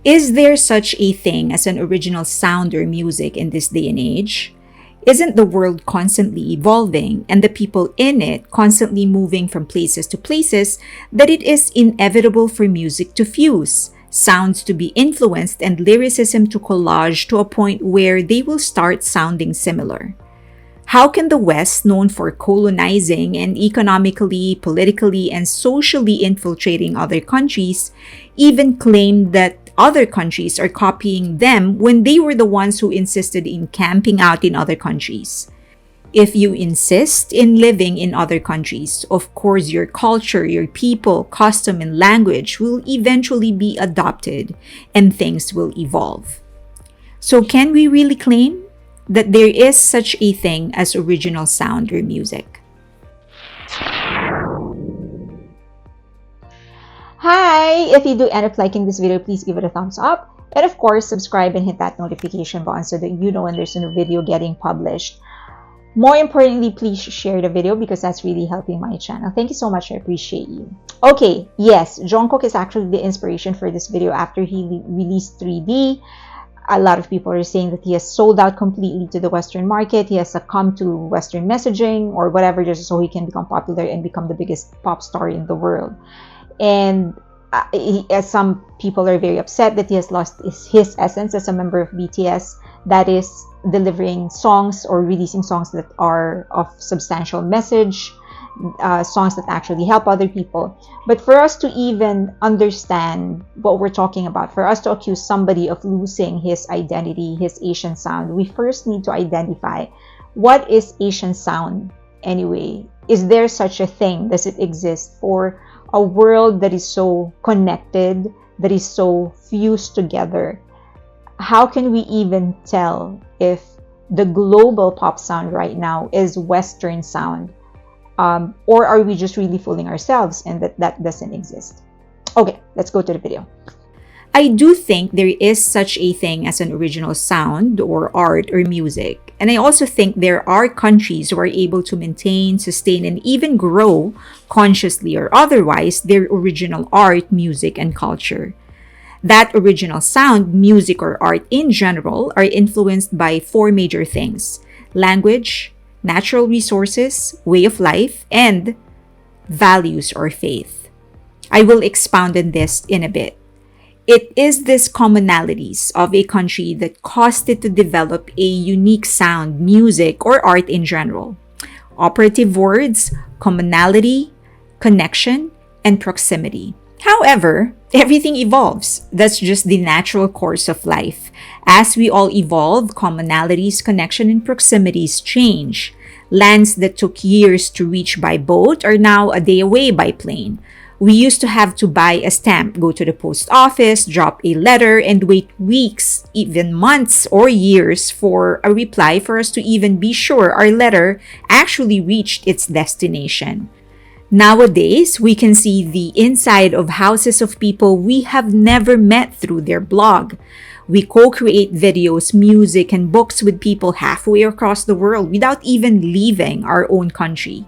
Is there such a thing as an original sound or music in this day and age? Isn't the world constantly evolving and the people in it constantly moving from places to places that it is inevitable for music to fuse, sounds to be influenced, and lyricism to collage to a point where they will start sounding similar? How can the West, known for colonizing and economically, politically, and socially infiltrating other countries, even claim that other countries are copying them when they were the ones who insisted in camping out in other countries? If you insist in living in other countries, of course your culture, your people, custom, and language will eventually be adopted and things will evolve. So can we really claim that there is such a thing as original sound or music? Hi! If you do end up liking this video, please give it a thumbs up. And of course, subscribe and hit that notification button so that you know when there's a new video getting published. More importantly, please share the video because that's really helping my channel. Thank you so much. I appreciate you. Okay, yes, Jungkook is actually the inspiration for this video after he released 3D. A lot of people are saying that he has sold out completely to the Western market. He has succumbed to Western messaging or whatever just so he can become popular and become the biggest pop star in the world. And some people are very upset that he has lost his essence as a member of BTS, that is, delivering songs or releasing songs that are of substantial message, songs that actually help other people. But for us to even understand what we're talking about, for us to accuse somebody of losing his identity, his Asian sound, we first need to identify what is Asian sound anyway. Is there such a thing? Does it exist for a world that is so connected, that is so fused together? How can we even tell if the global pop sound right now is Western sound? Or are we just really fooling ourselves and that doesn't exist? Okay, let's go to the video. I do think there is such a thing as an original sound or art or music. And I also think there are countries who are able to maintain, sustain, and even grow, consciously or otherwise, their original art, music, and culture. That original sound, music, or art in general are influenced by four major things: language, natural resources, way of life, and values or faith. I will expound on this in a bit. It is these commonalities of a country that caused it to develop a unique sound, music, or art in general. Operative words: commonality, connection, and proximity. However, everything evolves. That's just the natural course of life. As we all evolve, commonalities, connection, and proximities change. Lands that took years to reach by boat are now a day away by plane. We used to have to buy a stamp, go to the post office, drop a letter, and wait weeks, even months or years for a reply for us to even be sure our letter actually reached its destination. Nowadays, we can see the inside of houses of people we have never met through their blog. We co-create videos, music, and books with people halfway across the world without even leaving our own country.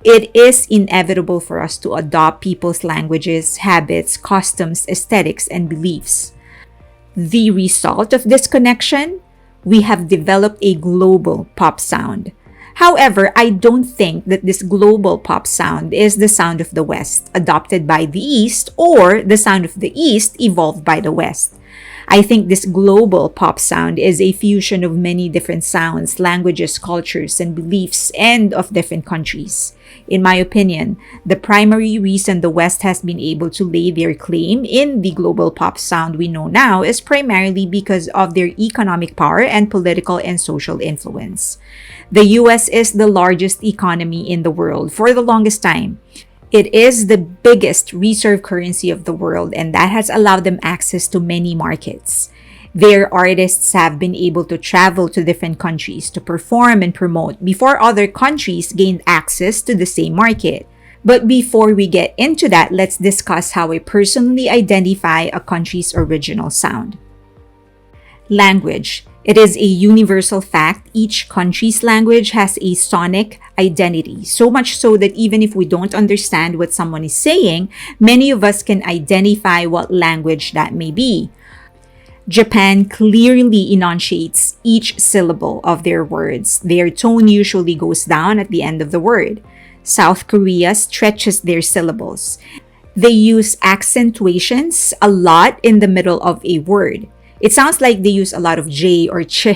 It is inevitable for us to adopt people's languages, habits, customs, aesthetics, and beliefs. The result of this connection? We have developed a global pop sound. However, I don't think that this global pop sound is the sound of the West, adopted by the East, or the sound of the East, evolved by the West. I think this global pop sound is a fusion of many different sounds, languages, cultures, and beliefs, and of different countries. In my opinion, the primary reason the West has been able to lay their claim in the global pop sound we know now is primarily because of their economic power and political and social influence. The US is the largest economy in the world for the longest time. It is the biggest reserve currency of the world, and that has allowed them access to many markets. Their artists have been able to travel to different countries to perform and promote before other countries gained access to the same market. But before we get into that, let's discuss how I personally identify a country's original sound. Language. It is a universal fact. Each country's language has a sonic identity, so much so that even if we don't understand what someone is saying, many of us can identify what language that may be. Japan clearly enunciates each syllable of their words. Their tone usually goes down at the end of the word. South Korea stretches their syllables. They use accentuations a lot in the middle of a word. It sounds like they use a lot of J or Ch.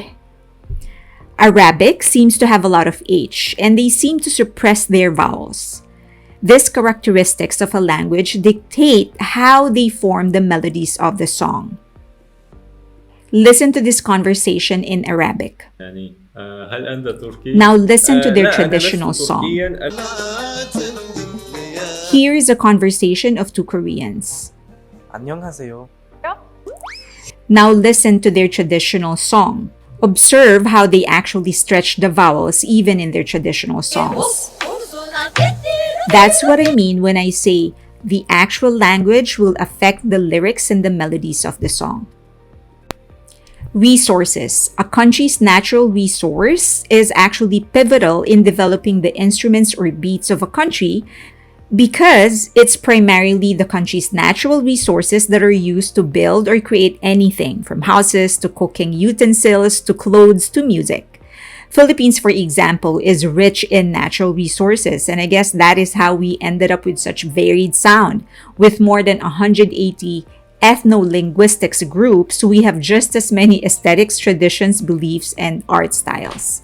Arabic seems to have a lot of H, and they seem to suppress their vowels. These characteristics of a language dictate how they form the melodies of the song. Listen to this conversation in Arabic. Now listen to their traditional song. Here is a conversation of two Koreans. 안녕하세요. Now listen to their traditional song. Observe how they actually stretch the vowels even in their traditional songs. That's what I mean when I say the actual language will affect the lyrics and the melodies of the song. Resources. A country's natural resource is actually pivotal in developing the instruments or beats of a country because it's primarily the country's natural resources that are used to build or create anything from houses to cooking utensils to clothes to music. Philippines, for example, is rich in natural resources, and I guess that is how we ended up with such varied sound. With more than 180 ethno-linguistics groups, we have just as many aesthetics, traditions, beliefs, and art styles.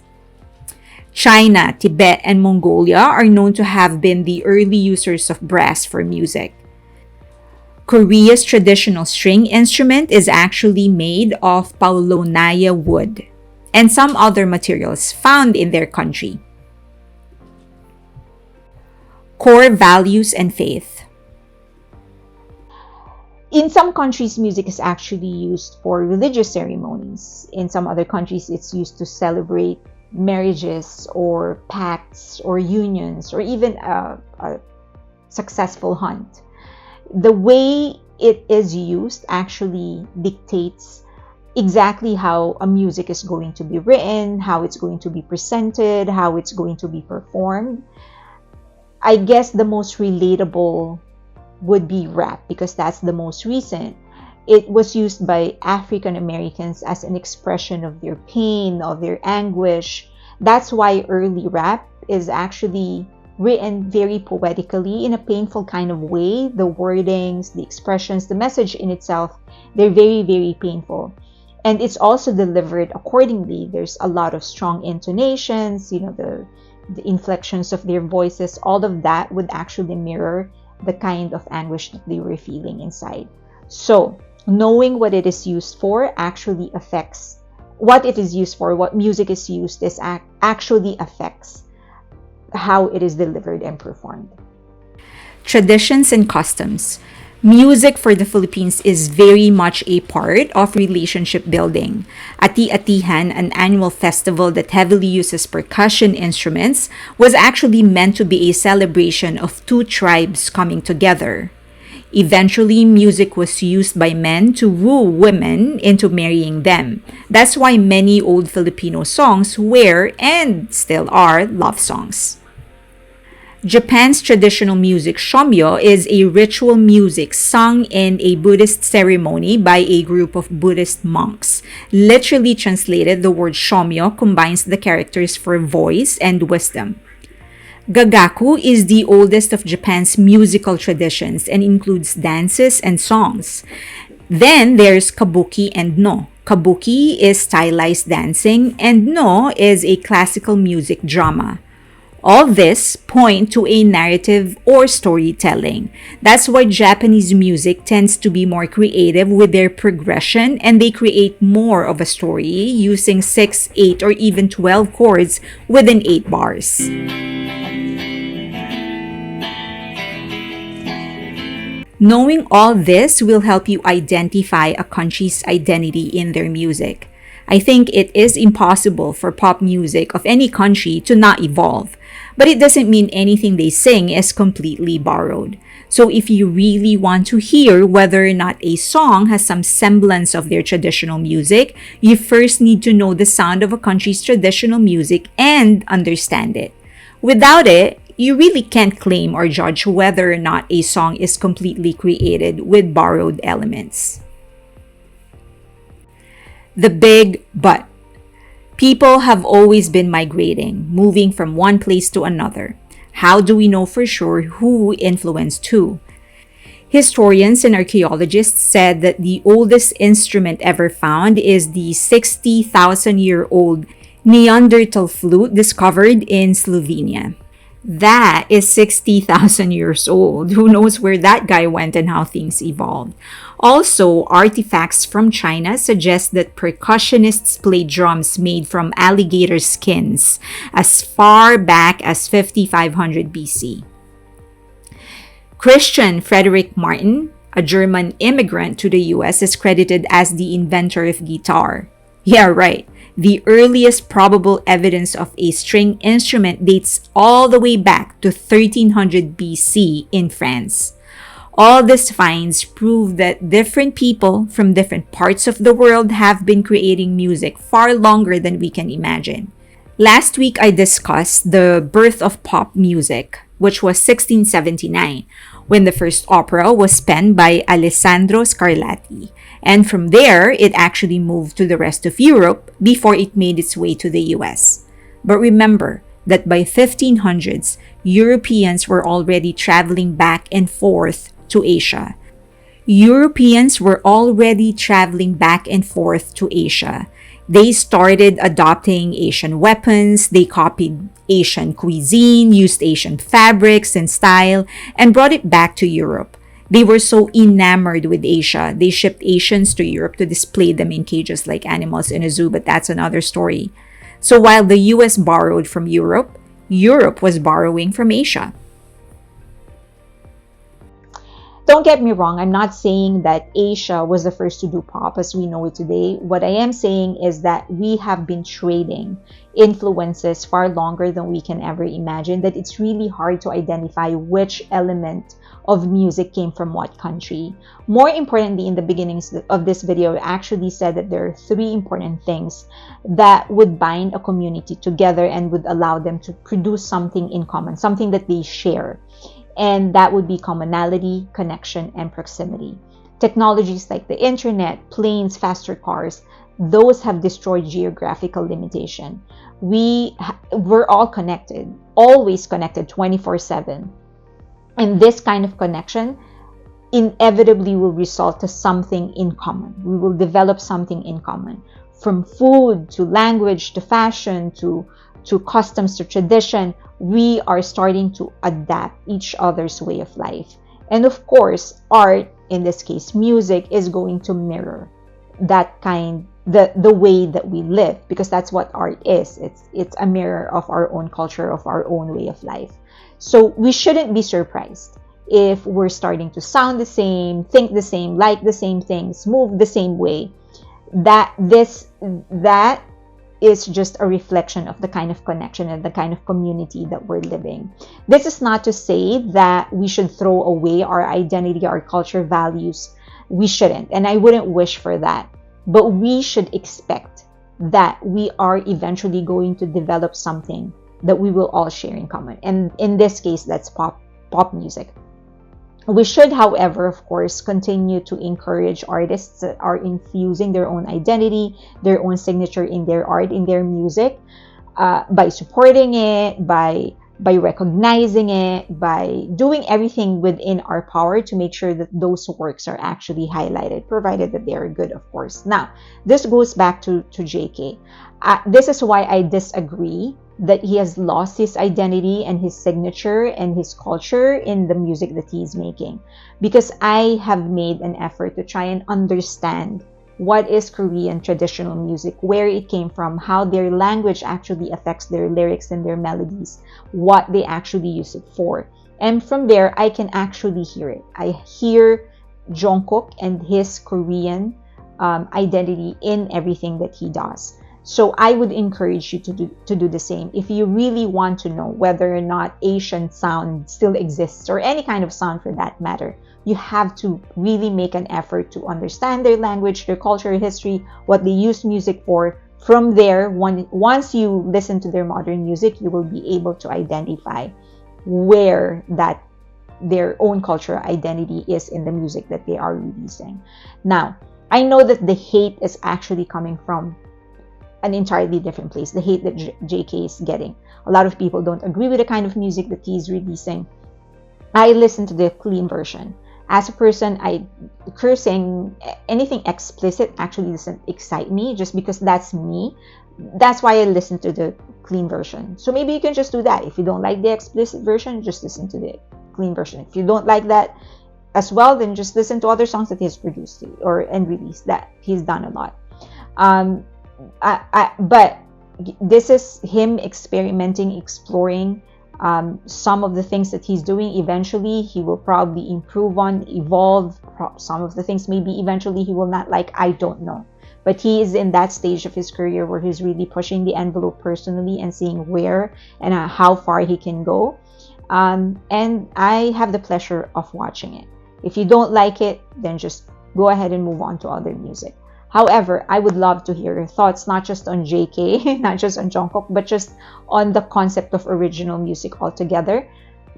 China, Tibet, and Mongolia are known to have been the early users of brass for music. Korea's traditional string instrument is actually made of paulownia wood and some other materials found in their country. Core values and faith. In some countries, music is actually used for religious ceremonies. In some other countries, it's used to celebrate marriages or pacts or unions or even a successful hunt. The way it is used actually dictates exactly how a music is going to be written, how it's going to be presented, how it's going to be performed. I guess the most relatable would be rap because that's the most recent. It was used by African Americans as an expression of their pain, of their anguish. That's why early rap is actually written very poetically in a painful kind of way. The wordings, the expressions, the message in itself, they're very, very painful. And it's also delivered accordingly. There's a lot of strong intonations, the inflections of their voices. All of that would actually mirror the kind of anguish that they were feeling inside. So, knowing what it is used for actually affects what it is used for. What music is used is actually affects how it is delivered and performed. Traditions and customs. Music for the Philippines is very much a part of relationship building. Ati-Atihan, an annual festival that heavily uses percussion instruments, was actually meant to be a celebration of two tribes coming together. Eventually, music was used by men to woo women into marrying them. That's why many old Filipino songs were and still are love songs. Japan's traditional music, shomyo, is a ritual music sung in a Buddhist ceremony by a group of Buddhist monks. Literally translated, the word shomyo combines the characters for voice and wisdom. Gagaku is the oldest of Japan's musical traditions and includes dances and songs. Then there's kabuki and no. Kabuki is stylized dancing and no is a classical music drama. All this point to a narrative or storytelling. That's why Japanese music tends to be more creative with their progression, and they create more of a story using 6, 8, or even 12 chords within 8 bars. Knowing all this will help you identify a country's identity in their music. I think it is impossible for pop music of any country to not evolve, but it doesn't mean anything they sing is completely borrowed. So if you really want to hear whether or not a song has some semblance of their traditional music, you first need to know the sound of a country's traditional music and understand it. Without it, you really can't claim or judge whether or not a song is completely created with borrowed elements. The big but. People have always been migrating, moving from one place to another. How do we know for sure who influenced who? Historians and archaeologists said that the oldest instrument ever found is the 60,000-year-old Neanderthal flute discovered in Slovenia. That is 60,000 years old. Who knows where that guy went and how things evolved? Also, artifacts from China suggest that percussionists played drums made from alligator skins as far back as 5500 BC. Christian Frederick Martin, a German immigrant to the US, is credited as the inventor of guitar. Yeah, right. The earliest probable evidence of a string instrument dates all the way back to 1300 BC in France. All these finds prove that different people from different parts of the world have been creating music far longer than we can imagine. Last week, I discussed the birth of pop music, which was 1679, when the first opera was penned by Alessandro Scarlatti. And from there, it actually moved to the rest of Europe before it made its way to the US. But remember that by 1500s, Europeans were already traveling back and forth to Asia. They started adopting Asian weapons, they copied Asian cuisine, used Asian fabrics and style, and brought it back to Europe. They were so enamored with Asia, they shipped Asians to Europe to display them in cages like animals in a zoo, but that's another story. So while the US borrowed from Europe, Europe was borrowing from Asia. Don't get me wrong, I'm not saying that Asia was the first to do pop as we know it today. What I am saying is that we have been trading influences far longer than we can ever imagine, that it's really hard to identify which element of music came from what country. More importantly, in the beginnings of this video, I actually said that there are three important things that would bind a community together and would allow them to produce something in common, something that they share. And that would be commonality, connection, and proximity. Technologies like the internet, planes, faster cars, those have destroyed geographical limitation. We're all connected, always connected 24/7. And this kind of connection inevitably will result to something in common. We will develop something in common. From food to language to fashion to customs to tradition, we are starting to adapt each other's way of life. And of course, art, in this case music, is going to mirror that the way that we live, because that's what art is. It's a mirror of our own culture, of our own way of life. So we shouldn't be surprised if we're starting to sound the same, think the same, like the same things, move the same way. That is just a reflection of the kind of connection and the kind of community that we're living. This is not to say that we should throw away our identity, our culture, values. We shouldn't, and I wouldn't wish for that. But we should expect that we are eventually going to develop something that we will all share in common. And in this case, that's pop music. We should, however, of course, continue to encourage artists that are infusing their own identity, their own signature in their art, in their music, by supporting it, by recognizing it, by doing everything within our power to make sure that those works are actually highlighted, provided that they are good, of course. Now, this goes back to JK. This is why I disagree that he has lost his identity and his signature and his culture in the music that he's making. Because I have made an effort to try and understand what is Korean traditional music, where it came from, how their language actually affects their lyrics and their melodies, what they actually use it for. And from there, I can actually hear it. I hear Jungkook and his Korean identity in everything that he does. So I would encourage you to do the same. If you really want to know whether or not Asian sound still exists, or any kind of sound for that matter, you have to really make an effort to understand their language, their culture, history, what they use music for. From there, once you listen to their modern music, you will be able to identify where that their own cultural identity is in the music that they are releasing. Now, I know that the hate is actually coming from an entirely different place, the hate that JK is getting. A lot of people don't agree with the kind of music that he's releasing. I listen to the clean version. As a person, cursing, anything explicit actually doesn't excite me, just because that's me. That's why I listen to the clean version. So maybe you can just do that. If you don't like the explicit version, just listen to the clean version. If you don't like that as well, then just listen to other songs that he's produced and released, that he's done a lot. But this is him experimenting, exploring. Some of the things that he's doing, eventually he will probably improve on, evolve. Some of the things maybe eventually he will not like, I don't know. But he is in that stage of his career where he's really pushing the envelope personally and seeing where and how far he can go. And I have the pleasure of watching it. If you don't like it, then just go ahead and move on to other music. However, I would love to hear your thoughts, not just on JK, not just on Jungkook, but just on the concept of original music altogether.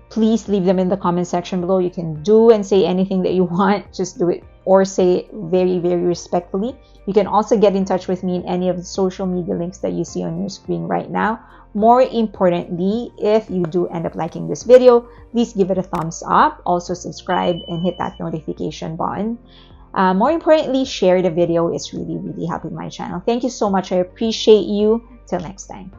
Please leave them in the comment section below. You can do and say anything that you want. Just do it, or say it very, very respectfully. You can also get in touch with me in any of the social media links that you see on your screen right now. More importantly, if you do end up liking this video, please give it a thumbs up. Also subscribe and hit that notification button. More importantly, share the video. It's really, really helping my channel. Thank you so much. I appreciate you. Till next time.